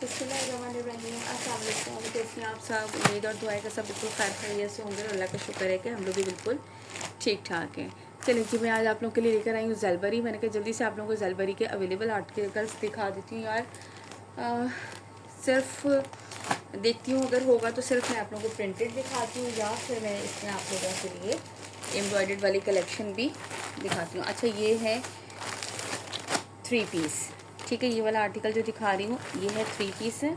बिस्मिल्लाहिर्रहमानिर्रहीम। अस्सलाम वालेकुम। कैसे हैं आप सब? उम्मीद और दुआ है कि सब बिल्कुल खैर खैरियत से होंगे और अल्लाह का शुक्र है कि हम लोग भी बिल्कुल ठीक ठाक हैं। चलिए जी, मैं आज आप लोगों के लिए लेकर आई हूँ ज़लबरी। मैंने कहा जल्दी से आप लोगों को ज़लबरी के अवेलेबल आर्टिकल्स दिखा देती हूँ यार। सिर्फ देखती हूँ, अगर होगा तो सिर्फ मैं आप लोगों को प्रिंटेड दिखाती हूँ या फिर मैं इसमें आप लोगों के लिए एम्ब्रॉयडर्ड वाली कलेक्शन भी दिखाती हूँ। अच्छा, ये है 3 पीस, ठीक है। ये वाला आर्टिकल जो दिखा रही हूँ ये है 3 पीस है।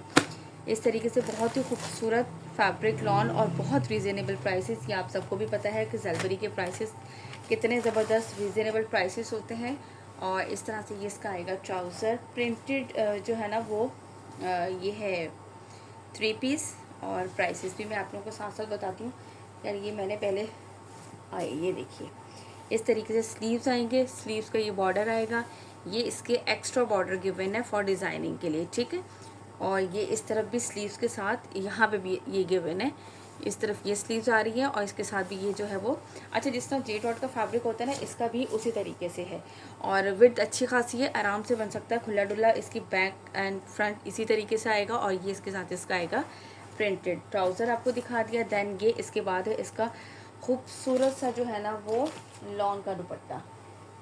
इस तरीके से बहुत ही खूबसूरत फैब्रिक लॉन और बहुत रीज़नेबल प्राइसेस। ये आप सबको भी पता है कि ज़लबरी के प्राइसेस कितने ज़बरदस्त रीज़नेबल प्राइसेस होते हैं। और इस तरह से ये इसका आएगा ट्राउज़र प्रिंटेड जो है ना वो ये है 3 पीस। और प्राइसेस भी मैं आप लोगों को साथ साथ बताती हूँ यार। ये मैंने पहले आए, ये देखिए इस तरीके से स्लीव्स आएंगे। स्लीव्स का ये बॉर्डर आएगा, ये इसके एक्स्ट्रा बॉर्डर गिवन है फॉर डिज़ाइनिंग के लिए, ठीक है। और ये इस तरफ भी स्लीव्स के साथ यहाँ पे भी ये गिवन है। इस तरफ ये स्लीव्स आ रही है और इसके साथ भी ये जो है वो, अच्छा जिस तरह जे डॉट का फैब्रिक होता है ना, इसका भी उसी तरीके से है। और विड्थ अच्छी खासी है, आराम से बन सकता है खुला डुला। इसकी बैक एंड फ्रंट इसी तरीके से आएगा। और ये इसके साथ इसका आएगा प्रिंटेड ट्राउज़र आपको दिखा दिया। देन ये इसके बाद है इसका खूबसूरत सा जो है ना वो लॉन का दुपट्टा,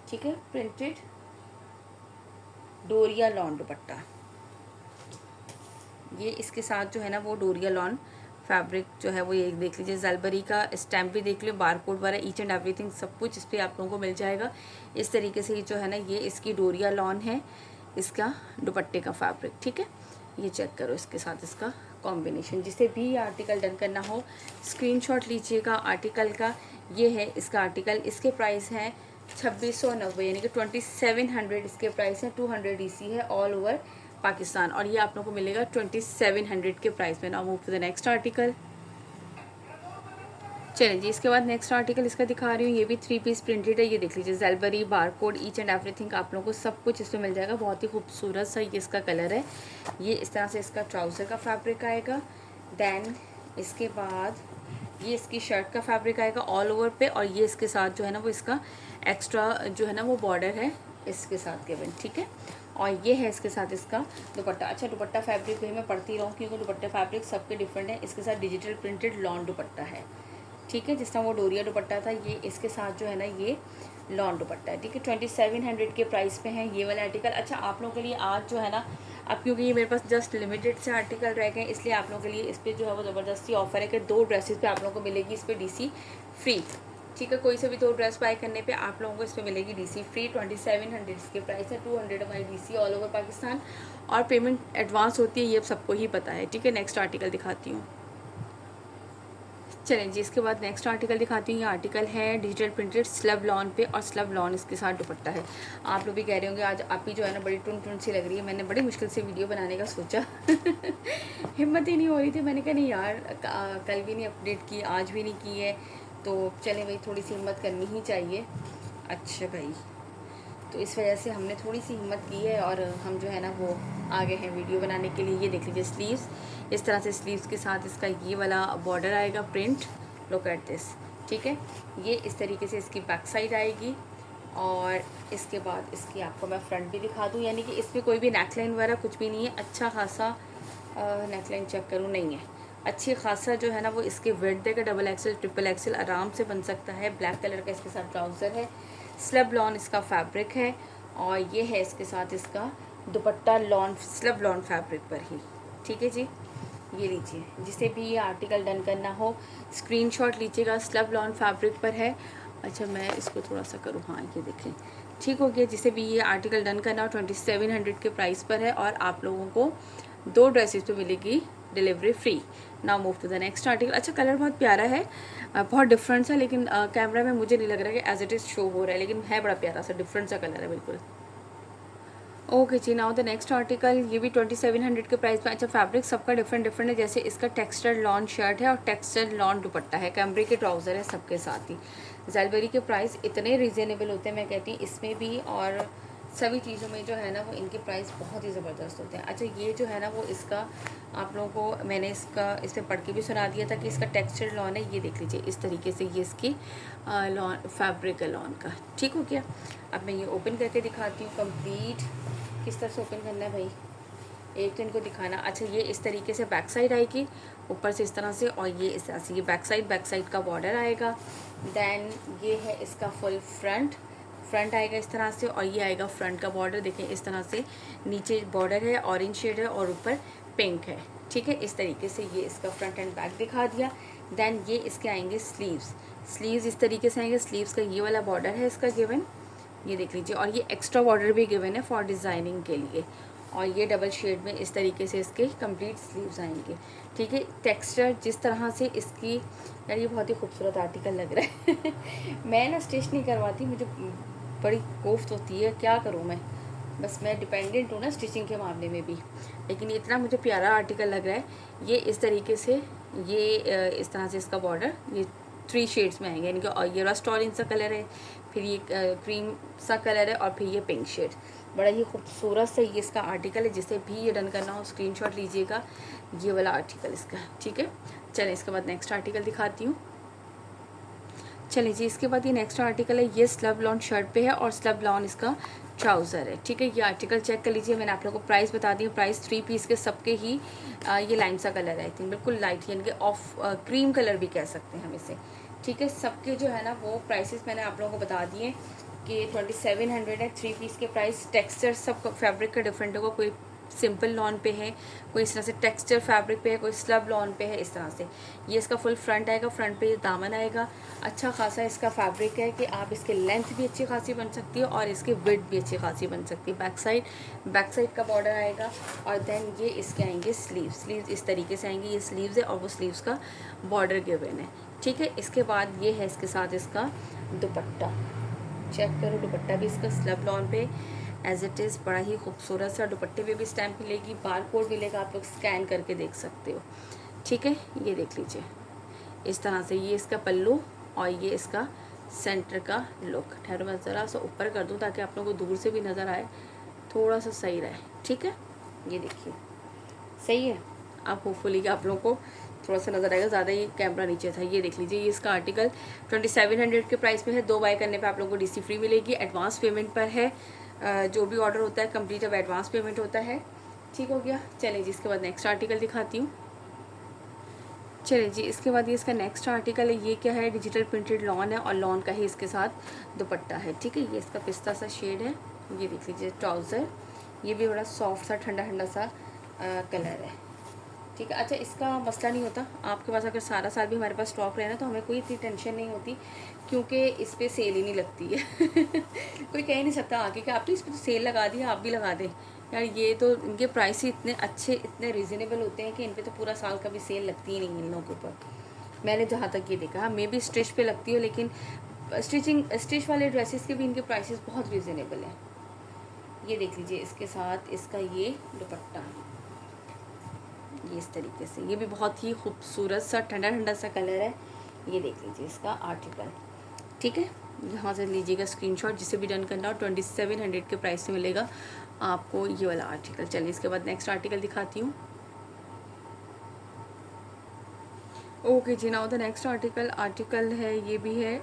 ठीक है। प्रिंटेड डोरिया लॉन दुपट्टा, ये इसके साथ जो है ना वो डोरिया लॉन फैब्रिक जो है वो ये देख लीजिए। ज़लबरी का स्टैम्प भी देख लो, बारकोड वाला ईच एंड एवरीथिंग सब कुछ इस पर आप लोगों को मिल जाएगा। इस तरीके से ये जो है ना ये इसकी डोरिया लॉन है, इसका दुपट्टे का फैब्रिक, ठीक है। ये चेक करो इसके साथ इसका कॉम्बिनेशन। जिसे भी ये आर्टिकल डन करना हो स्क्रीनशॉट लीजिएगा आर्टिकल का। ये है इसका आर्टिकल, इसके प्राइस हैं 2690 यानी कि 2700 इसके प्राइस हैं। 200 DC है ऑल ओवर पाकिस्तान। और ये आप लोगों को मिलेगा 2700 के प्राइस में। Now move to the next article. चलें जी, इसके बाद नेक्स्ट आर्टिकल इसका दिखा रही हूँ। ये भी 3 पीस प्रिंटेड है। ये देख लीजिए ज़लबरी बारकोड ईच एंड एवरीथिंग आप लोगों को सब कुछ इसमें मिल जाएगा। बहुत ही खूबसूरत सा ये इसका कलर है। ये इस तरह से इसका ट्राउज़र का फैब्रिक आएगा। देन इसके बाद ये इसकी शर्ट का फैब्रिक आएगा ऑल ओवर पे। और ये इसके साथ जो है ना वो इसका एक्स्ट्रा जो है ना वो बॉर्डर है इसके साथ गिवन, ठीक है। और ये है इसके साथ इसका दुपट्टा। अच्छा, दुपट्टा फैब्रिक भी मैं पढ़ती रहूँ क्योंकि दुपट्टे फैब्रिक सबके डिफरेंट है। इसके साथ डिजिटल प्रिंटेड लॉन दुपट्टा है, ठीक है। जिस तरह वो डोरिया दुपट्टा था, ये इसके साथ जो है ना ये लॉन दुपट्टा है, ठीक है। 2700 के प्राइस पे है ये वाला आर्टिकल। अच्छा, आप लोगों के लिए आज जो है ना, अब क्योंकि ये मेरे पास जस्ट लिमिटेड से आर्टिकल रह गए, इसलिए आप लोगों के लिए इस पर जो है वो ज़बरदस्ती ऑफर है कि 2 ड्रेसेस पे आप लोगों को मिलेगी इस पर DC फ्री, ठीक है। कोई से भी 2 ड्रेस बाय करने पे आप लोगों को इस पर मिलेगी DC फ्री। 2700 इसके प्राइस है। 200 हमारी DC ऑल ओवर पाकिस्तान। और पेमेंट एडवांस होती है, ये सबको ही पता है, ठीक है। नेक्स्ट आर्टिकल दिखाती हूँ। चलें जी, इसके बाद नेक्स्ट आर्टिकल दिखाती हूँ। ये आर्टिकल है डिजिटल प्रिंटेड स्लब लॉन पे और स्लब लॉन इसके साथ दुपट्टा है। आप लोग भी कह रहे होंगे आज आप ही जो है ना बड़ी टुन टुन सी लग रही है। मैंने बड़ी मुश्किल से वीडियो बनाने का सोचा हिम्मत ही नहीं हो रही थी। मैंने कहा नहीं यार, कल भी नहीं अपडेट की, आज भी नहीं की है, तो चलें भाई थोड़ी सी हिम्मत करनी ही चाहिए। अच्छा भाई, तो इस वजह से हमने थोड़ी सी हिम्मत की है और हम जो है ना वो आगे हैं वीडियो बनाने के लिए। ये देख लीजिए स्लीव्स, इस तरह से स्लीव्स के साथ इसका ये वाला बॉर्डर आएगा प्रिंट, लुक एट दिस, ठीक है। ये इस तरीके से इसकी बैक साइड आएगी। और इसके बाद इसकी आपको मैं फ्रंट भी दिखा दूँ, यानी कि इसमें कोई भी नेकलाइन वगैरह कुछ भी नहीं है। अच्छा खासा नेकलाइन चेक करूँ, नहीं है, अच्छी खासा जो है ना वो इसके विड्थ देगा। डबल एक्सल ट्रिपल एक्सल आराम से बन सकता है। ब्लैक कलर का इसके साथ ट्राउज़र है। स्लब लॉन इसका फैब्रिक है। और ये है इसके साथ इसका दुपट्टा लॉन, स्लब लॉन फैब्रिक पर ही, ठीक है जी। ये लीजिए, जिसे भी ये आर्टिकल डन करना हो स्क्रीनशॉट लीजिएगा। स्लब लॉन फैब्रिक पर है। अच्छा, मैं इसको थोड़ा सा करूँ, हाँ ये देखें, ठीक हो गया। जिसे भी ये आर्टिकल डन करना हो 2700 के प्राइस पर है। और आप लोगों को 2 ड्रेसेस पे मिलेगी delivery free. Now move to the next article. अच्छा, कलर बहुत प्यारा है, बहुत डिफरेंट सा, लेकिन कैमरा में मुझे नहीं लग रहा कि एज इट इज़ शो हो रहा है, लेकिन है बड़ा प्यारा सा डिफरेंट सा कलर है बिल्कुल। ओके जी, नाउ द नेक्स्ट आर्टिकल। ये भी 2700 के प्राइस में। अच्छा, फैब्रिक सबका डिफरेंट डिफरेंट है। जैसे इसका टेक्सचर लॉन शर्ट है और टेक्सचर लॉन दुपट्टा है, कैमरे के ट्राउज़र है सबके साथ ही। ज़लबरी के प्राइस इतने रिजनेबल होते हैं, मैं कहती हूँ इसमें भी और सभी चीज़ों में जो है ना वो इनके प्राइस बहुत ही ज़बरदस्त होते हैं। अच्छा, ये जो है ना वो इसका आप लोगों को मैंने इसमें पढ़ के भी सुना दिया था कि इसका टेक्सचर लॉन है। ये देख लीजिए इस तरीके से ये इसकी लॉन फैब्रिक है लॉन का, ठीक हो गया। अब मैं ये ओपन करके दिखाती हूँ कंप्लीट किस तरह से ओपन करना है भाई। एक तो इनको दिखाना। अच्छा, ये इस तरीके से बैक साइड आएगी ऊपर से इस तरह से, और ये इस तरह से ये बैक साइड का बॉर्डर आएगा। देन ये है इसका फुल फ्रंट आएगा इस तरह से, और ये आएगा फ्रंट का बॉर्डर। देखें इस तरह से नीचे बॉर्डर है, ऑरेंज शेड है और ऊपर पिंक है। ठीक है, इस तरीके से ये इसका फ्रंट एंड बैक दिखा दिया। देन ये इसके आएंगे स्लीव्स इस तरीके से आएंगे। स्लीव्स का ये वाला बॉर्डर है इसका गिवन, ये देख लीजिए, और ये एक्स्ट्रा बॉर्डर भी गिवन है फॉर डिज़ाइनिंग के लिए। और ये डबल शेड में इस तरीके से इसके कंप्लीट स्लीव्स आएंगे। ठीक है, टेक्सचर जिस तरह से इसकी, यार ये बहुत ही खूबसूरत आर्टिकल लग रहा है मैं ना स्टिच नहीं करवाती, मुझे बड़ी कोफ्त होती है, क्या करूँ मैं, बस मैं डिपेंडेंट हूँ ना स्टिचिंग के मामले में भी। लेकिन ये इतना मुझे प्यारा आर्टिकल लग रहा है। ये इस तरीके से, ये इस तरह से इसका बॉर्डर, ये 3 शेड्स में आएंगे इनके, और ये रस्ट ऑरेंज सा कलर है, फिर ये क्रीम सा कलर है, और फिर ये पिंक शेड। बड़ा ही खूबसूरत सा ये इसका आर्टिकल है। जिसे भी ये डन करना हो स्क्रीनशॉट लीजिएगा, ये वाला आर्टिकल इसका। ठीक है, चलें इसके बाद नेक्स्ट आर्टिकल दिखाती हूँ। चलिए जी, इसके बाद ये नेक्स्ट आर्टिकल है, ये स्लब लॉन शर्ट पे है और स्लब लॉन इसका ट्राउज़र है। ठीक है, ये आर्टिकल चेक कर लीजिए। मैंने आप लोगों को प्राइस बता दी है। प्राइस 3 पीस के सबके ही ये लाइम सा कलर है, आई थिंक बिल्कुल लाइट, यानी कि ऑफ क्रीम कलर भी कह सकते हैं हम इसे। ठीक है, सबके जो है ना वो प्राइसेस मैंने आप लोगों को बता दिए कि 2700 है 3 पीस के प्राइस। टेक्सचर सब फैब्रिक का डिफरेंट होगा, कोई सिंपल लॉन पे है, कोई इस तरह से टेक्सचर फैब्रिक पे है, कोई स्लब लॉन पे है, इस तरह से। ये इसका फुल फ्रंट आएगा, फ्रंट पे ये दामन आएगा। अच्छा खासा इसका फैब्रिक है कि आप इसके लेंथ भी अच्छी खासी बन सकती है और इसकी विड्थ भी अच्छी खासी बन सकती है। बैक साइड का बॉर्डर आएगा, और देन ये इसके आएंगे स्लीव्स इस तरीके से आएंगे। ये स्लीव्स है और वो स्लीव्स का बॉर्डर गिवन है। ठीक है, इसके बाद ये है इसके साथ इसका दुपट्टा, चेक करो, दुपट्टा भी इसका स्लब लॉन पे एज इट इज़, बड़ा ही खूबसूरत सा। दुपट्टे पे भी स्टैम्प मिलेगी, बार कोड मिलेगा, आप लोग स्कैन करके देख सकते हो। ठीक है, ये देख लीजिए इस तरह से, ये इसका पल्लू और ये इसका सेंटर का लुक। ठहरो मैं ज़रा सा ऊपर कर दूँ ताकि आप लोगों को दूर से भी नज़र आए, थोड़ा सा सही रहे। ठीक है, ये देखिए सही है। आप होपफुली कि आप लोगों को थोड़ा सा नज़र आएगा, ज़्यादा ही कैमरा नीचे था। ये देख लीजिए, ये इसका आर्टिकल 2700 के प्राइस में है। 2 बाय करने पे आप लोगों को DC फ्री मिलेगी। एडवांस पेमेंट पर है, जो भी ऑर्डर होता है कंप्लीट अब एडवांस पेमेंट होता है। ठीक हो गया, चलिए जी इसके बाद नेक्स्ट आर्टिकल दिखाती हूँ। चलिए जी, इसके बाद ये इसका नेक्स्ट आर्टिकल है। ये क्या है, डिजिटल प्रिंटेड लॉन है और लॉन का ही इसके साथ दुपट्टा है। ठीक है, ये इसका पिस्ता सा शेड है। ये देख लीजिए ट्राउज़र, ये भी बड़ा सॉफ्ट सा ठंडा सा कलर है। ठीक है, अच्छा इसका मसला नहीं होता, आपके पास अगर सारा साल भी हमारे पास स्टॉक रहे ना तो हमें कोई इतनी टेंशन नहीं होती, क्योंकि इस पर सेल ही नहीं लगती है कोई कह नहीं सकता आके कि आपने इस पर तो सेल लगा दी, आप भी लगा दें। यार ये तो इनके प्राइस ही इतने अच्छे, इतने रीज़नेबल होते हैं कि इन पर तो पूरा साल कभी सेल लगती ही नहीं इन लोगों के ऊपर। मैंने जहाँ तक ये देखा, मे भी स्टिच पे लगती हो, लेकिन स्टिच वाले ड्रेसेस के भी इनके प्राइसेस बहुत रीज़नेबल हैं। ये देख लीजिए, इसके साथ इसका ये दुपट्टा, ये इस तरीके से, ये भी बहुत ही खूबसूरत सा ठंडा सा कलर है। ये देख लीजिए इसका आर्टिकल। ठीक है, यहाँ से लीजिएगा स्क्रीनशॉट, जिसे भी डन करना हो। 2700 के प्राइस से मिलेगा आपको ये वाला आर्टिकल। चलिए इसके बाद नेक्स्ट आर्टिकल दिखाती हूँ। ओके जी, नाउ द नेक्स्ट आर्टिकल है, ये भी है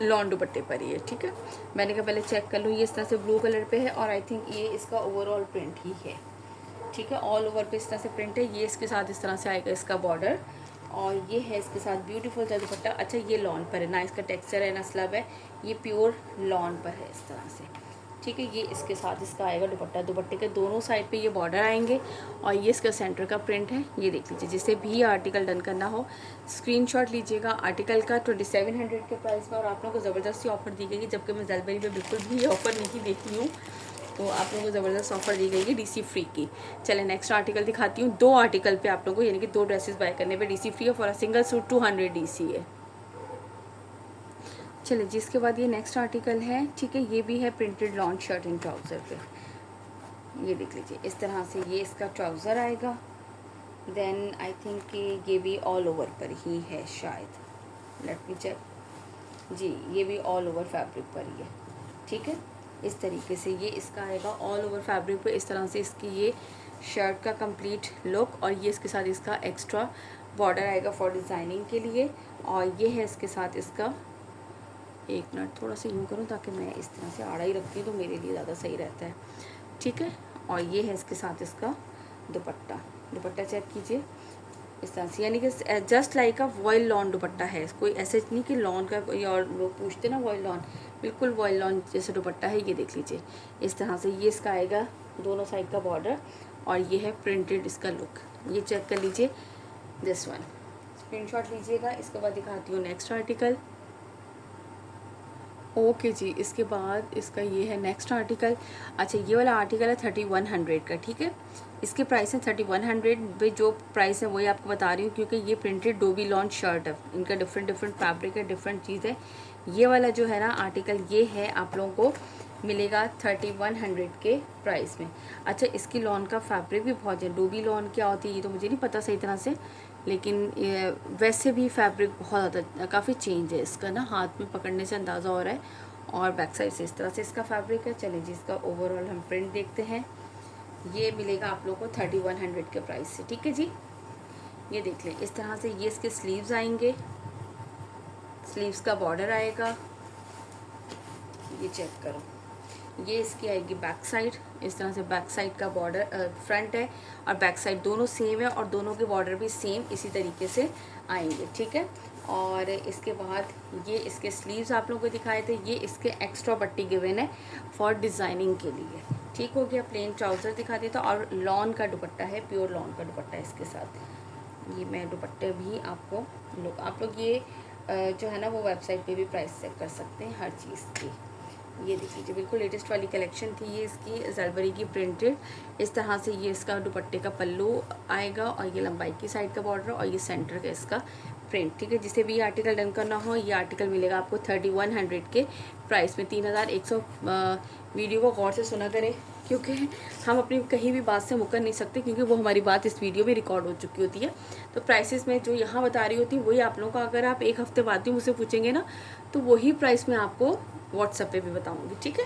लॉन दुपट्टे पर ही है। ठीक है, मैंने कहा पहले चेक कर लूँ। ये इस तरह से ब्लू कलर पे है और आई थिंक ये इसका ओवरऑल प्रिंट ही है। ठीक है, ऑल ओवर पे इस तरह से प्रिंट है। ये इसके साथ इस तरह से आएगा इसका बॉर्डर, और ये है इसके साथ ब्यूटीफुल सा दुपट्टा। अच्छा, ये लॉन पर है ना, इसका टेक्सचर है ना स्लब है, ये प्योर लॉन पर है इस तरह से। ठीक है, ये इसके साथ इसका आएगा दुपट्टा। दुपट्टे के दोनों साइड पे ये बॉर्डर आएंगे, और ये इसका सेंटर का प्रिंट है। ये देख लीजिए, जिसे भी आर्टिकल डन करना हो स्क्रीनशॉट लीजिएगा आर्टिकल का 2700 के प्राइस में। और आप लोगों को ज़बरदस्ती ऑफर दी गई, जबकि मैं जलबेरी में बिल्कुल भी ऑफर नहीं देती हूँ, तो आप लोगों को ज़बरदस्त ऑफर दी गई है DC फ्री की। चले नेक्स्ट आर्टिकल दिखाती हूँ। 2 आर्टिकल पे आप लोगों को, यानी कि 2 ड्रेसेस बाय करने पे DC फ्री है, for a single suit 200 DC है। चलिए जी, इसके बाद ये नेक्स्ट आर्टिकल है। ठीक है, ये भी है printed lawn shirt and trouser पे। ये देख लीजिए इस तरह से, ये इसका ट्राउज़र आएगा। देन आई थिंक ये भी ऑल ओवर पर ही है शायद, लेट मी चेक। जी, ये भी ऑल ओवर फैब्रिक पर ही है। ठीक है, इस तरीके से ये इसका आएगा ऑल ओवर फैब्रिक पे। इस तरह से इसकी ये शर्ट का कंप्लीट लुक, और ये इसके साथ इसका एक्स्ट्रा बॉर्डर आएगा फॉर डिज़ाइनिंग के लिए। और ये है इसके साथ इसका, एक मिनट थोड़ा सा यूँ करूँ ताकि मैं इस तरह से आड़ा ही रखती हूँ तो मेरे लिए ज़्यादा सही रहता है। ठीक है, और ये है इसके साथ इसका दुपट्टा। दुपट्टा चेक कीजिए इस तरह से, यानी कि जस्ट लाइक अ वॉयल लॉन दुपट्टा है। कोई ऐसे नहीं कि लॉन का कोई और लोग पूछते ना वॉयल लॉन, बिल्कुल वॉयल लॉन जैसे दुपट्टा है। ये देख लीजिए इस तरह से, ये इसका आएगा दोनों साइड का बॉर्डर और ये है प्रिंटेड इसका लुक। ये चेक कर लीजिए दिस वन, स्क्रीनशॉट लीजिएगा। इसके बाद दिखाती हूँ नेक्स्ट आर्टिकल। ओके जी, इसके बाद इसका ये है नेक्स्ट आर्टिकल। अच्छा, ये वाला आर्टिकल है 3100 का, ठीक है। इसके प्राइस है 3100 भाई, जो प्राइस है वही आपको बता रही हूँ क्योंकि ये प्रिंटेड डोबी लॉन शर्ट है। इनका डिफरेंट डिफरेंट फैब्रिक है, डिफरेंट चीज़ है। ये वाला जो है ना आर्टिकल, ये है आप लोगों को मिलेगा 3100 के प्राइस में। अच्छा, इसकी लॉन का फैब्रिक भी बहुत है। डोबी लॉन क्या होती है ये तो मुझे नहीं पता सही तरह से, लेकिन वैसे भी फैब्रिक बहुत ज़्यादा काफ़ी चेंज है इसका ना, हाथ में पकड़ने से अंदाज़ा हो रहा है। और बैक साइड से इस तरह से इसका फैब्रिक है। चलिए जी, इसका ओवरऑल हम प्रिंट देखते हैं। ये मिलेगा आप लोगों को 3100 के प्राइस से, ठीक है जी। ये देख लें इस तरह से, ये इसके स्लीव्स आएंगे, स्लीव्स का बॉर्डर आएगा। ये चेक करो, ये इसकी आएगी बैक साइड। इस तरह से बैक साइड का बॉर्डर, फ्रंट है और बैक साइड दोनों सेम है और दोनों के बॉर्डर भी सेम इसी तरीके से आएंगे, ठीक है। और इसके बाद ये इसके स्लीव्स आप लोगों को दिखाए थे। ये इसके एक्स्ट्रा पट्टी गिवन है फॉर डिज़ाइनिंग के लिए, ठीक हो गया। प्लेन ट्राउज़र दिखा दिया था और लॉन का दुपट्टा है, प्योर लॉन का दुपट्टा है इसके साथ। ये मैं दुपट्टे भी आपको आप लोग ये जो है ना वो वेबसाइट पे भी प्राइस चेक कर सकते हैं हर चीज़ की। ये देख लीजिए, बिल्कुल लेटेस्ट वाली कलेक्शन थी ये इसकी, जलबरी की प्रिंटेड। इस तरह से ये इसका दुपट्टे का पल्लू आएगा और ये लंबाई की साइड का बॉर्डर और ये सेंटर का इसका प्रिंट, ठीक है। जिसे भी ये आर्टिकल डन करना हो, ये आर्टिकल मिलेगा आपको 3100 के प्राइस में। 3100। वीडियो को गौर से सुना करें क्योंकि हम अपनी कहीं भी बात से मुकर नहीं सकते, क्योंकि वो हमारी बात इस वीडियो में रिकॉर्ड हो चुकी होती है। तो प्राइसेस में जो यहाँ बता रही होती है वही आप लोगों का, अगर आप एक हफ्ते बाद भी मुझसे पूछेंगे ना तो वही प्राइस मैं आपको व्हाट्सएप पे भी बताऊंगी, ठीक है।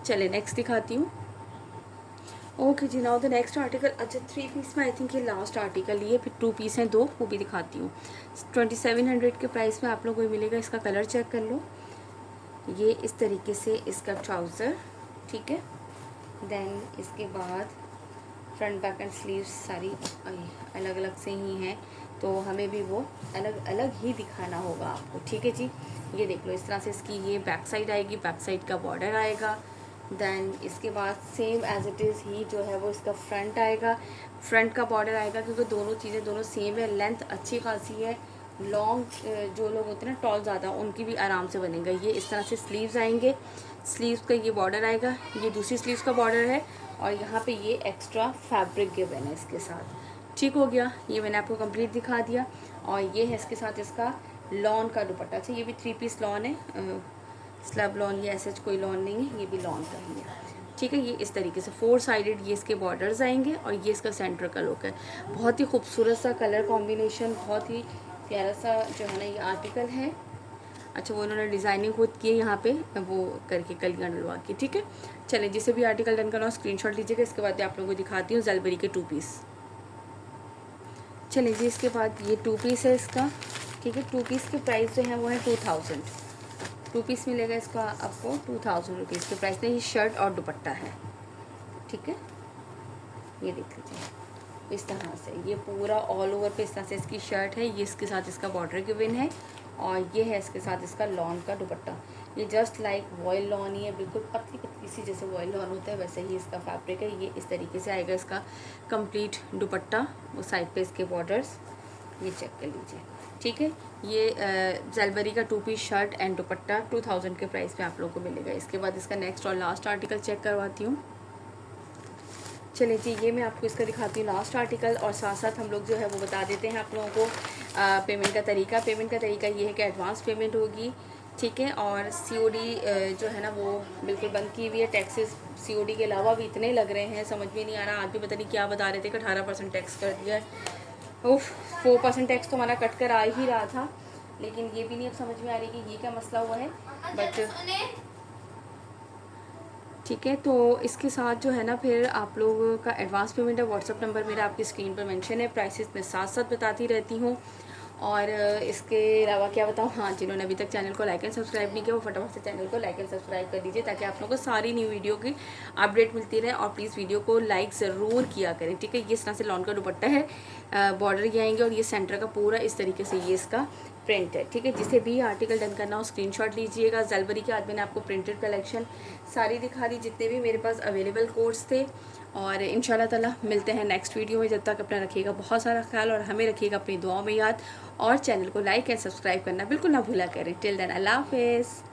चलिए नेक्स्ट दिखाती हूँ। ओके जी, नाउ द नेक्स्ट आर्टिकल। अच्छा, 3 पीस में आई थिंक ये लास्ट आर्टिकल, ये फिर 2 पीस हैं 2, वो भी दिखाती हूँ। 2700 के प्राइस में आप लोगों को मिलेगा। इसका कलर चेक कर लो। ये इस तरीके से इसका ट्राउज़र, ठीक है। देन इसके बाद फ्रंट बैक एंड स्लीव्स सारी अलग अलग से ही हैं, तो हमें भी वो अलग अलग ही दिखाना होगा आपको, ठीक है जी। ये देख लो इस तरह से इसकी ये बैक साइड आएगी, बैक साइड का बॉर्डर आएगा। देन इसके बाद सेम एज इट इज़ ही जो है वो इसका फ्रंट आएगा, फ्रंट का बॉर्डर आएगा, क्योंकि दोनों चीज़ें दोनों सेम है। लेंथ अच्छी खासी है, लॉन्ग जो लोग होते हैं ना टॉल ज़्यादा, उनकी भी आराम से बनेगा। ये इस तरह से स्लीव्स आएंगे, स्लीव्स का ये बॉर्डर आएगा, ये दूसरी स्लीव्स का बॉर्डर है और यहाँ पे ये एक्स्ट्रा फैब्रिक गिवन है इसके साथ, ठीक हो गया। ये मैंने आपको कंप्लीट दिखा दिया। और ये है इसके साथ इसका लॉन का दुपट्टा। अच्छा, ये भी 3 पीस लॉन है, स्लब लॉन, ये ऐसे कोई लॉन नहीं है, ये भी लॉन का ही है, ठीक है। ये इस तरीके से 4 साइडेड ये इसके बॉर्डर्स आएंगे और ये इसका सेंटर का लुक है। बहुत ही खूबसूरत सा कलर कॉम्बिनेशन, बहुत ही प्यारा सा जो है ना ये आर्टिकल है। अच्छा, वो उन्होंने डिज़ाइनिंग खुद की है यहाँ पे वो करके कलियाँ डलवा के, ठीक है। चलिए, जिसे भी आर्टिकल डन करना हो स्क्रीनशॉट लीजिएगा। इसके बाद आप लोगों को दिखाती हूँ जलबरी के 2 पीस। चलिए जी, इसके बाद ये 2 पीस है इसका, ठीक है। 2 पीस के प्राइस जो है वो है 2000। 2 पीस मिलेगा इसका आपको 2000 रुपीज़ के प्राइस में। ये शर्ट और दुपट्टा है, ठीक है। ये देख लीजिए इस तरह से, ये पूरा ऑल ओवर पे इस तरह से इसकी शर्ट है। ये इसके साथ इसका बॉर्डर गिवन है और ये है इसके साथ इसका लॉन का दुपट्टा। ये जस्ट लाइक वॉयल लॉन ही है, बिल्कुल पतली पतली सी, जैसे वॉयल लॉन होता है वैसे ही इसका फैब्रिक है। ये इस तरीके से आएगा इसका कंप्लीट दुपट्टा, वो साइड पे इसके बॉर्डर्स, ये चेक कर लीजिए, ठीक है। ये जलबरी का 2 पीस शर्ट एंड दुपट्टा 2000 के प्राइस में आप लोगों को मिलेगा। इसके बाद इसका नेक्स्ट और लास्ट आर्टिकल चेक करवाती हूँ। चलिए जी, ये मैं आपको इसका दिखाती हूँ लास्ट आर्टिकल, और साथ साथ हम लोग जो है वो बता देते हैं आप लोगों को पेमेंट का तरीका। पेमेंट का तरीका ये है कि एडवांस पेमेंट होगी, ठीक है। और COD जो है ना वो बिल्कुल बंद की हुई है। टैक्सेस COD के अलावा भी इतने लग रहे हैं, समझ में नहीं आ रहा। आज भी पता नहीं क्या बता रहे थे कि 18% टैक्स कर दिया है। उफ, 4% टैक्स तो हमारा कट कर आ ही रहा था, लेकिन ये भी नहीं अब समझ में आ रही कि ये क्या मसला हुआ है। बट ठीक है, तो इसके साथ जो है ना फिर आप लोगों का एडवांस पेमेंट है। व्हाट्सअप नंबर मेरा आपकी स्क्रीन पर मेंशन है। प्राइसेस मैं साथ साथ बताती रहती हूँ। और इसके अलावा क्या बताऊँ, हाँ, जिन्होंने अभी तक चैनल को लाइक एंड सब्सक्राइब नहीं किया वो फटाफट से चैनल को लाइक एंड सब्सक्राइब कर दीजिए, ताकि आप लोगों को सारी न्यू वीडियो की अपडेट मिलती रहे। और प्लीज़ वीडियो को लाइक ज़रूर किया करें, ठीक है। ये इस तरह से लॉन का दुपट्टा है, बॉर्डर ये आएंगे और ये सेंटर का पूरा इस तरीके से ये इसका प्रिंट है, ठीक है। जिसे भी आर्टिकल डन करना हो स्क्रीनशॉट लीजिएगा। जलबरी के आज मैंने आपको प्रिंटेड कलेक्शन सारी दिखा दी, जितने भी मेरे पास अवेलेबल कोड्स थे। और इंशाल्लाह ताला मिलते हैं नेक्स्ट वीडियो में। जब तक अपना रखिएगा बहुत सारा ख्याल और हमें रखिएगा अपनी दुआओं में याद। और चैनल को लाइक एंड सब्सक्राइब करना बिल्कुल ना भूला करें। टिल देन अल्लाह हाफिज़।